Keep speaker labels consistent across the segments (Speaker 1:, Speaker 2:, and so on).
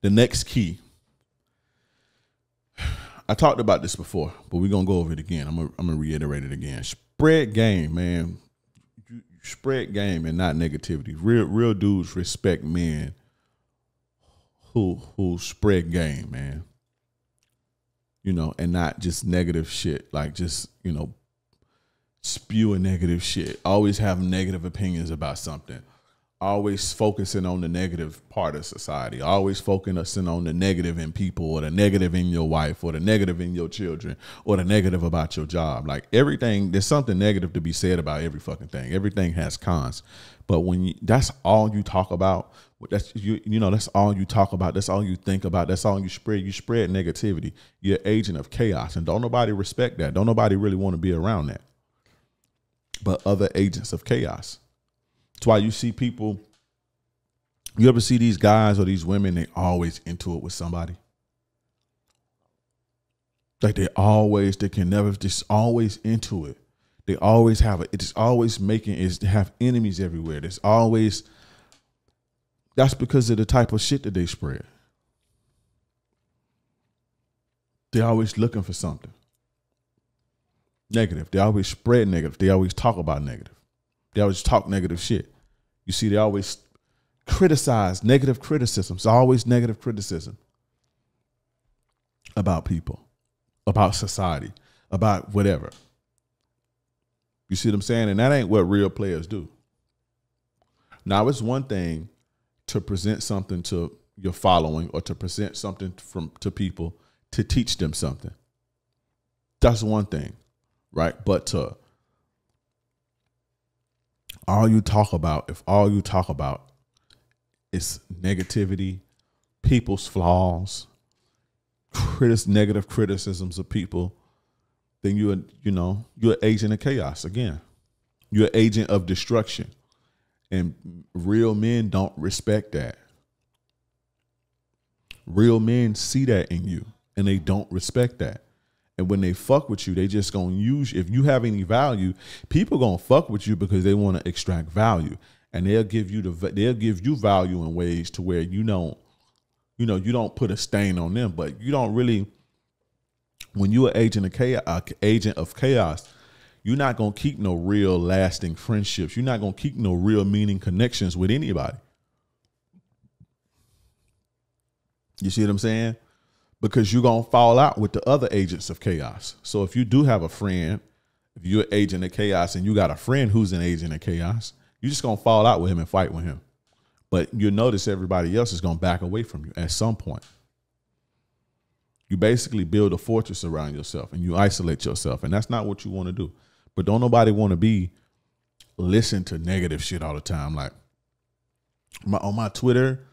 Speaker 1: The next key. I talked about this before, but we're gonna go over it again. I'm gonna reiterate it again. Spread game, man. You spread game and not negativity. Real dudes respect men who spread game, man. You know, and not just negative shit, like just, you know, spewing negative shit. Always have negative opinions about something. Always focusing on the negative part of society. Always focusing on the negative in people, or the negative in your wife, or the negative in your children, or the negative about your job. Like everything, there's something negative to be said about every fucking thing. Everything has cons. But when that's all you talk about, that's that's all you talk about, that's all you think about, that's all you spread negativity. You're an agent of chaos, and don't nobody respect that. Don't nobody really want to be around that. But other agents of chaos. That's why you see people, you ever see these guys or these women, they always into it with somebody. Like they can never, just always into it. They always have it. It's always have enemies everywhere. That's because of the type of shit that they spread. They're always looking for something negative. They always spread negative. They always talk about negative. They always talk negative shit. You see, they always criticize, negative criticism. It's always negative criticism about people, about society, about whatever. You see what I'm saying? And that ain't what real players do. Now, it's one thing to present something to your following, or to present something to people to teach them something. That's one thing, right? But if all you talk about is negativity, people's flaws, negative criticisms of people, then you're an agent of chaos again. You're an agent of destruction. And real men don't respect that. Real men see that in you, and they don't respect that. And when they fuck with you, they just gonna use you. If you have any value, people gonna fuck with you because they want to extract value, and they'll give you value in ways to where you don't put a stain on them, but you don't really. When you're an agent of chaos, you're not gonna keep no real lasting friendships. You're not gonna keep no real meaning connections with anybody. You see what I'm saying? Because you're going to fall out with the other agents of chaos. So if you do have a friend, if you're an agent of chaos and you got a friend who's an agent of chaos, you're just going to fall out with him and fight with him. But you'll notice everybody else is going to back away from you at some point. You basically build a fortress around yourself and you isolate yourself. And that's not what you want to do. But don't nobody want to listen to negative shit all the time. Like on my Twitter,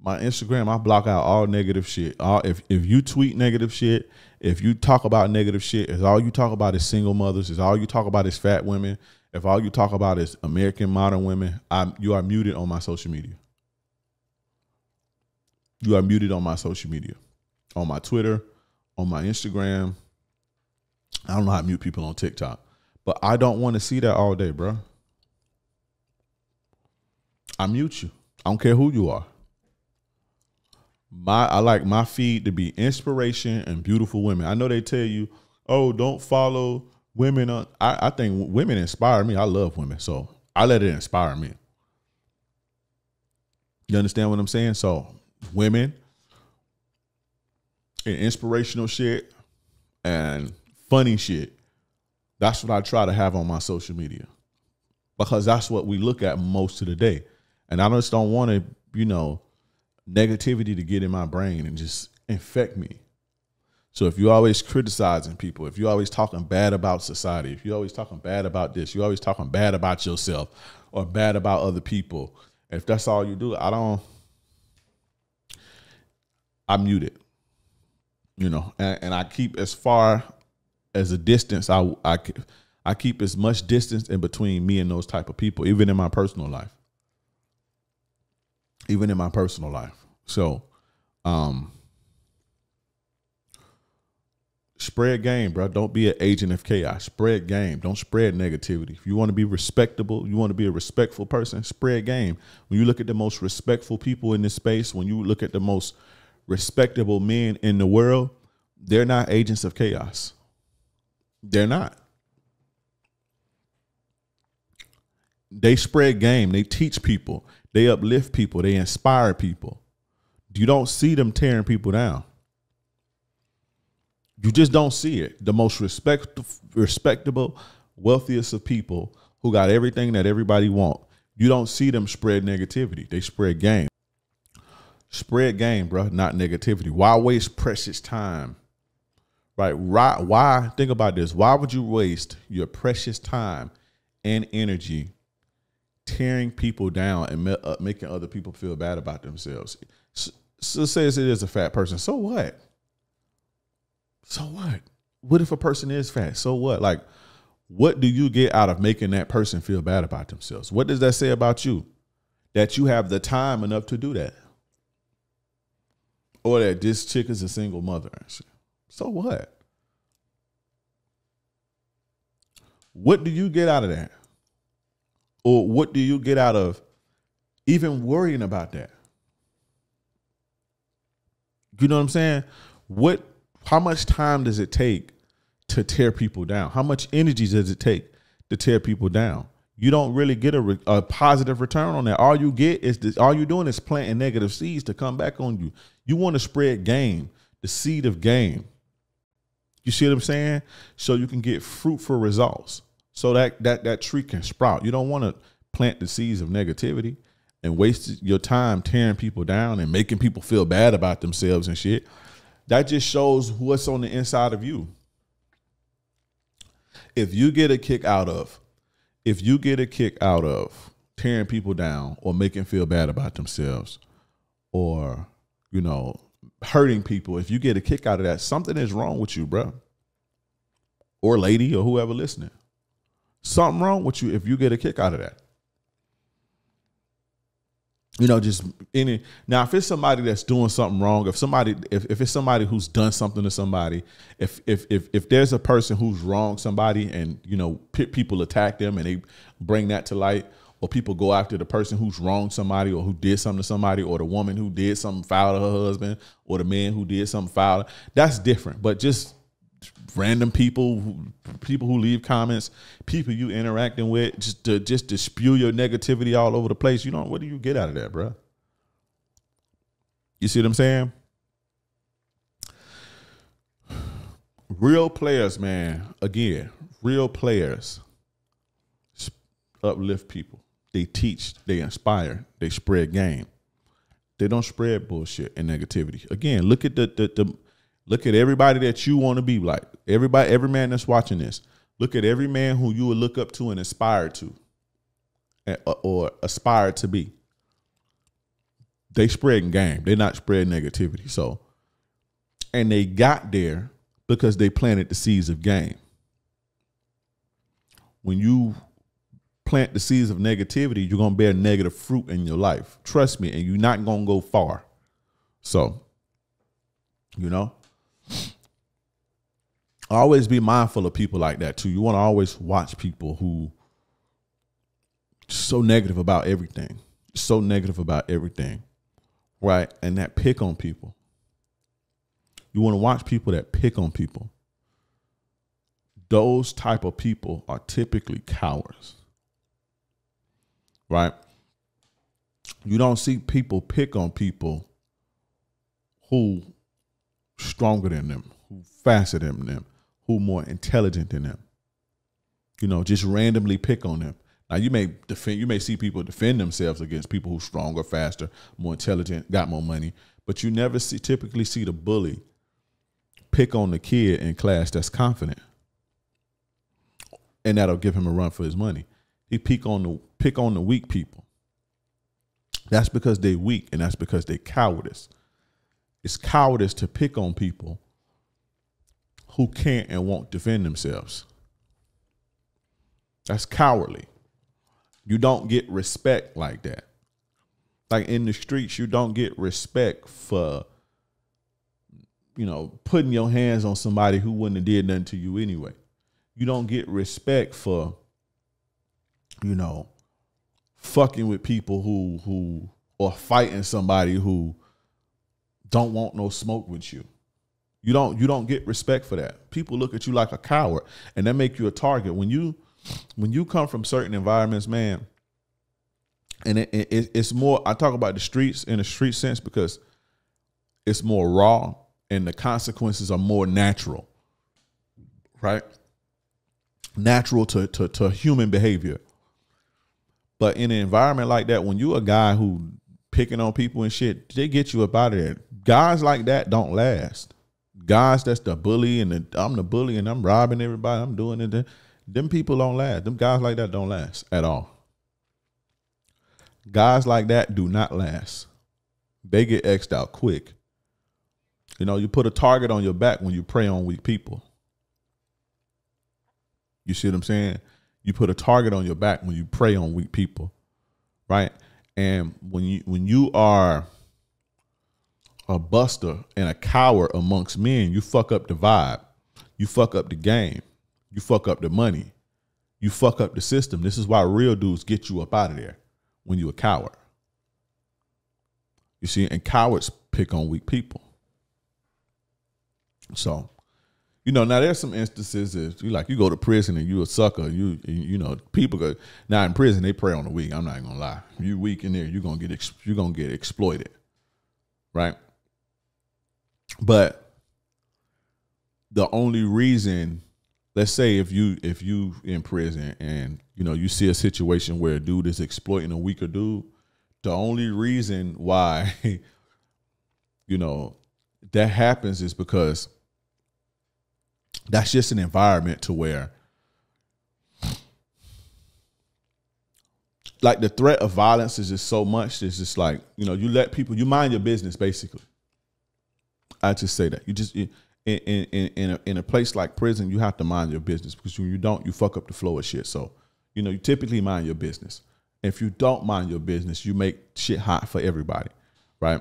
Speaker 1: my Instagram, I block out all negative shit. If you tweet negative shit, if you talk about negative shit, if all you talk about is single mothers, if all you talk about is fat women, if all you talk about is American modern women, you are muted on my social media. You are muted on my social media. On my Twitter, on my Instagram. I don't know how to mute people on TikTok. But I don't want to see that all day, bro. I mute you. I don't care who you are. I like my feed to be inspiration and beautiful women. I know they tell you, oh, don't follow women. I think women inspire me. I love women. So I let it inspire me. You understand what I'm saying? So women and inspirational shit and funny shit. That's what I try to have on my social media, because that's what we look at most of the day. And I just don't want to, negativity to get in my brain and just infect me. So if you're always criticizing people, if you're always talking bad about society, if you're always talking bad about this, you're always talking bad about yourself or bad about other people, if that's all you do, I mute it, and I keep as far as a distance. I keep as much distance in between me and those type of people, even in my personal life. So, spread game, bro. Don't be an agent of chaos. Spread game. Don't spread negativity. If you want to be respectable, you want to be a respectful person, spread game. When you look at the most respectful people in this space, when you look at the most respectable men in the world, they're not agents of chaos. They're not. They spread game. They teach people. They uplift people. They inspire people. You don't see them tearing people down. You just don't see it. The most respectable, wealthiest of people who got everything that everybody want, you don't see them spread negativity. They spread game. Spread game, bro, not negativity. Why waste precious time? Right? Why? Think about this. Why would you waste your precious time and energy tearing people down and making other people feel bad about themselves? So says it is a fat person. So what? So what? What if a person is fat? So what? Like, what do you get out of making that person feel bad about themselves? What does that say about you? That you have the time enough to do that? Or that this chick is a single mother? So what? What do you get out of that? Or what do you get out of even worrying about that? You know what I'm saying? How much time does it take to tear people down? How much energy does it take to tear people down? You don't really get a positive return on that. All you get is this. All you're doing is planting negative seeds to come back on you. You want to spread game, the seed of game. You see what I'm saying? So you can get fruitful results. So that tree can sprout. You don't want to plant the seeds of negativity and waste your time tearing people down and making people feel bad about themselves and shit. That just shows what's on the inside of you. If you get a kick out of tearing people down or making feel bad about themselves or, hurting people, if you get a kick out of that, something is wrong with you, bro. Or lady or whoever listening. Something wrong with you if you get a kick out of that. Now if it's somebody that's doing something wrong, if it's somebody who's done something to somebody, if there's a person who's wronged somebody and, people attack them and they bring that to light, or people go after the person who's wronged somebody or who did something to somebody, or the woman who did something foul to her husband, or the man who did something foul, that's different. But just random people who leave comments, people you interacting with, just to spew your negativity all over the place. What do you get out of that, bro? You see what I'm saying? Real players, man. Again, real players uplift people. They teach, they inspire, they spread game. They don't spread bullshit and negativity. Again, look at look at everybody that you want to be like. Every man that's watching this. Look at every man who you would look up to and aspire to, or aspire to be. They spreading game. They're not spreading negativity. So, and they got there because they planted the seeds of game. When you plant the seeds of negativity, you're gonna bear negative fruit in your life. Trust me, and you're not gonna go far. So, always be mindful of people like that too. You want to always watch people who so negative about everything, right? And that pick on people. You want to watch people that pick on people. Those type of people are typically cowards, right? You don't see people pick on people who stronger than them, who faster than them, who more intelligent than them. Just randomly pick on them. Now you may see people defend themselves against people who stronger, faster, more intelligent, got more money, but you never typically see the bully pick on the kid in class that's confident. And that'll give him a run for his money. He pick on the weak people. That's because they're weak, and that's because they're cowardice. It's cowardice to pick on people who can't and won't defend themselves. That's cowardly. You don't get respect like that. Like in the streets, you don't get respect for, putting your hands on somebody who wouldn't have did nothing to you anyway. You don't get respect for, fucking with people who or fighting somebody who don't want no smoke with you. You don't get respect for that. People look at you like a coward, and that make you a target. When you come from certain environments, man, and it's more, I talk about the streets in a street sense because it's more raw and the consequences are more natural, right? Natural to human behavior. But in an environment like that, when you a guy who picking on people and shit, they get you up out of there. Guys like that don't last. Guys that's the bully and I'm the bully and I'm robbing everybody, I'm doing it. Them people don't last. Them guys like that don't last at all. Guys like that do not last. They get X'd out quick. You know, you put a target on your back when you prey on weak people. You see what I'm saying? You put a target on your back when you prey on weak people, right? And when you are a buster and a coward amongst men, you fuck up the vibe. You fuck up the game. You fuck up the money. You fuck up the system. This is why real dudes get you up out of there when you're a coward. You see, and cowards pick on weak people. So, you know, now there's some instances that you go to prison and you a sucker. You know, people go now in prison, they prey on the weak. I'm not gonna lie. You weak in there, you're gonna get exploited, right? But the only reason, let's say if you in prison and you know you see a situation where a dude is exploiting a weaker dude, the only reason why you know that happens is because that's just an environment to where like the threat of violence is just so much. It's just like, you know, you let people, you mind your business basically. I just say that. You just in a place like prison, you have to mind your business because when you don't, you fuck up the flow of shit. So, you know, you typically mind your business. If you don't mind your business, you make shit hot for everybody, right?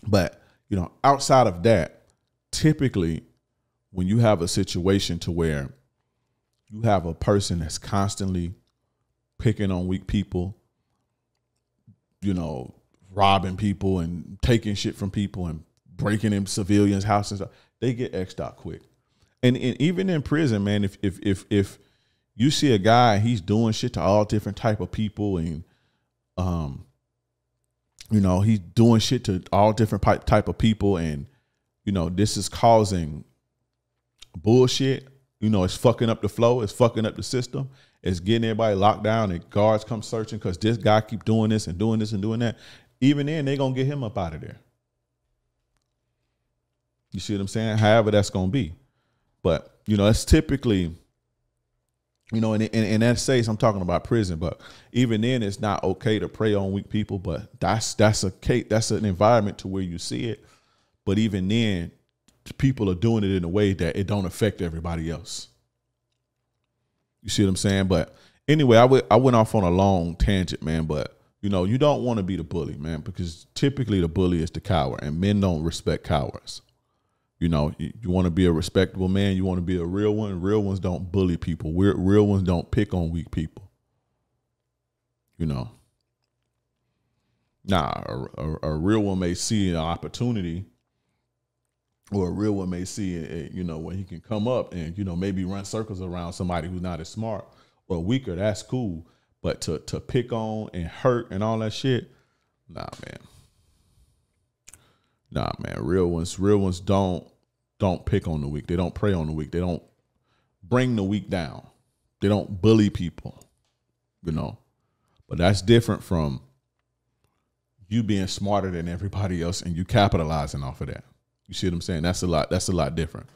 Speaker 1: But, you know, outside of that, typically when you have a situation to where you have a person that's constantly picking on weak people, you know, robbing people and taking shit from people and breaking in civilians' houses, they get X'd out quick. And even in prison, man, if you see a guy, he's doing shit to all different type of people and, you know, he's doing shit to all different type of people and, you know, this is causing bullshit. You know, it's fucking up the flow. It's fucking up the system. It's getting everybody locked down and guards come searching because this guy keep doing this and doing this and doing that. Even then, they going to get him up out of there. You see what I'm saying? However that's going to be. But, you know, it's typically, you know, in that case, I'm talking about prison, but even then it's not okay to prey on weak people, but that's an environment to where you see it. But even then, people are doing it in a way that it don't affect everybody else. You see what I'm saying? But anyway, I went off on a long tangent, man, but you know, you don't want to be the bully, man, because typically the bully is the coward and men don't respect cowards. You know, you want to be a respectable man. You want to be a real one. Real ones don't bully people. Real ones don't pick on weak people. You know, a real one may see an opportunity, or a real one may see, you know, when he can come up and, you know, maybe run circles around somebody who's not as smart or weaker. That's cool. But to pick on and hurt and all that shit, nah, man. Real ones don't pick on the weak. They don't prey on the weak. They don't bring the weak down. They don't bully people, you know. But that's different from you being smarter than everybody else and you capitalizing off of that. You see what I'm saying? That's a lot different.